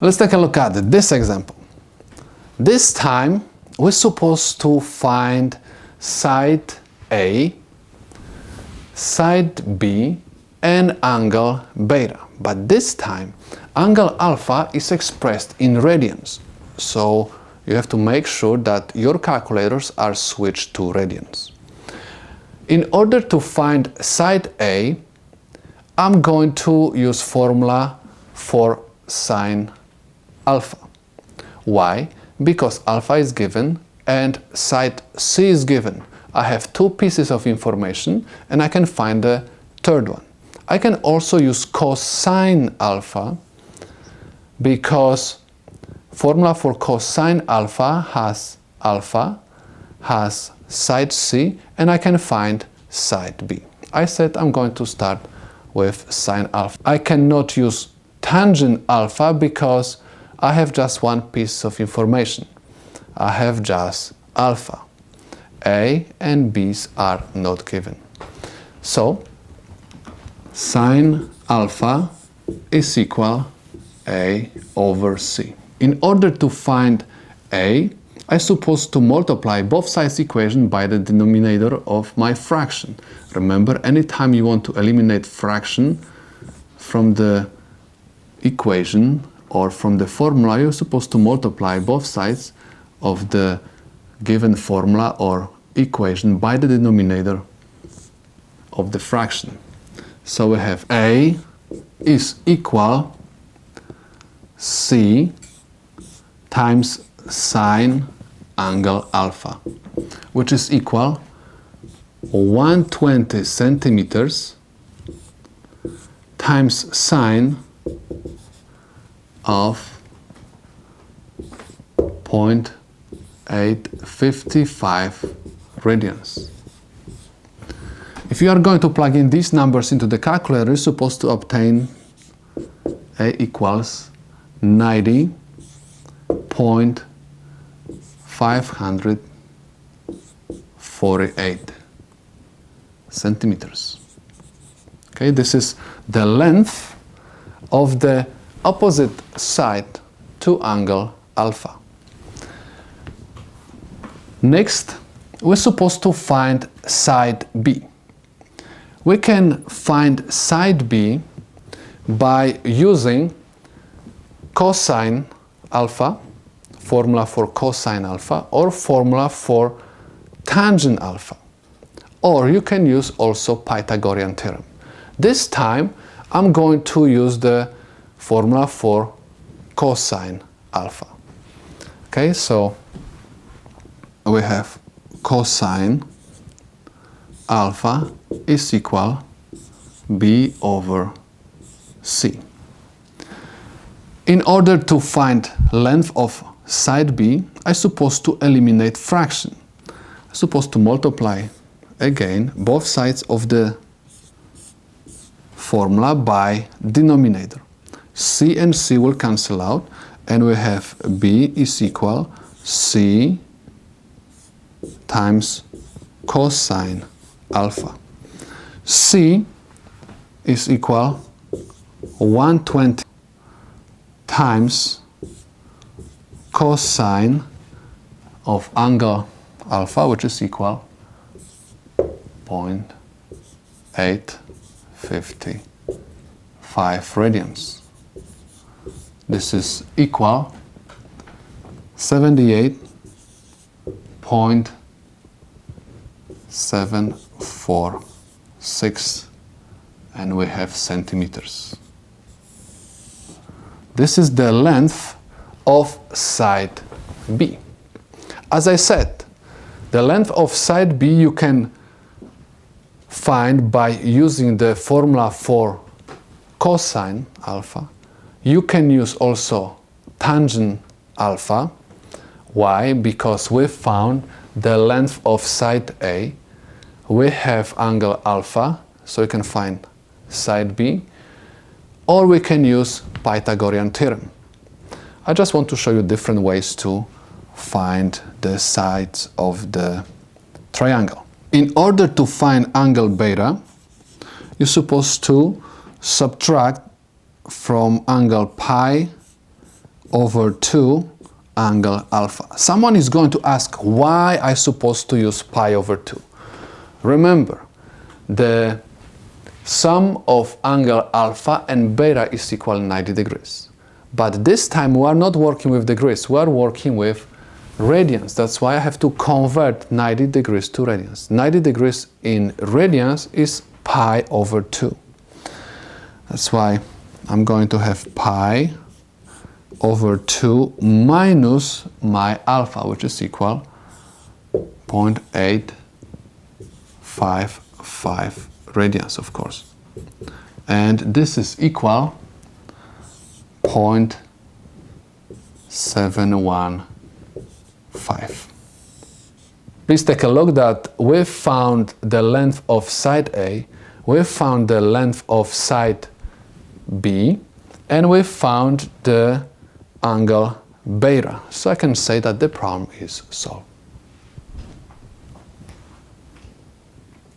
Let's take a look at this example. This time we're supposed to find side A, side B and angle beta. But this time angle alpha is expressed in radians. So you have to make sure that your calculators are switched to radians. In order to find side A, I'm going to use formula for sine alpha. Why? Because alpha is given and side C is given. I have two pieces of information and I can find the third one. I can also use cosine alpha because formula for cosine alpha has side C and I can find side B. I said I'm going to start with sine alpha. I cannot use tangent alpha because I have just one piece of information. I have just alpha. A and B's are not given. So sine alpha is equal A over C. In order to find A, I'm supposed to multiply both sides equation by the denominator of my fraction. Remember, anytime you want to eliminate fraction from the equation or from the formula, you're supposed to multiply both sides of the given formula or equation by the denominator of the fraction. So we have A is equal C times sine angle alpha, which is equal 120 centimeters times sine of 0.855 radians. If you are going to plug in these numbers into the calculator, you're supposed to obtain A equals 90.548 centimeters. Okay, this is the length of the opposite side to angle alpha. Next, we're supposed to find side B. We can find side B by using cosine alpha, formula for cosine alpha, or formula for tangent alpha. Or you can use also Pythagorean theorem. This time I'm going to use the formula for cosine alpha. Okay, so we have cosine alpha is equal B over C. In order to find length of side B, I'm supposed to eliminate fraction. I'm supposed to multiply again both sides of the formula by denominator. C and C will cancel out and we have B is equal C times cosine alpha. C is equal 120 times cosine of angle alpha, which is equal 0.855 radians. This is equal 78.746 and we have centimeters. This is the length of side B. As I said, the length of side B you can find by using the formula for cosine alpha. You can use also tangent alpha. Why? Because we found the length of side A. We have angle alpha, so you can find side B. Or we can use Pythagorean theorem. I just want to show you different ways to find the sides of the triangle. In order to find angle beta, you're supposed to subtract from angle pi over 2 angle alpha. Someone is going to ask why I supposed to use pi over 2. Remember, the sum of angle alpha and beta is equal 90 degrees. But this time we are not working with degrees, we are working with radians. That's why I have to convert 90 degrees to radians. 90 degrees in radians is pi over 2. That's why I'm going to have pi over 2 minus my alpha, which is equal 0.855 radians, of course. And this is equal 0.715. Please take a look that we've found the length of side A, we've found the length of side B, and we've found the angle beta. So I can say that the problem is solved.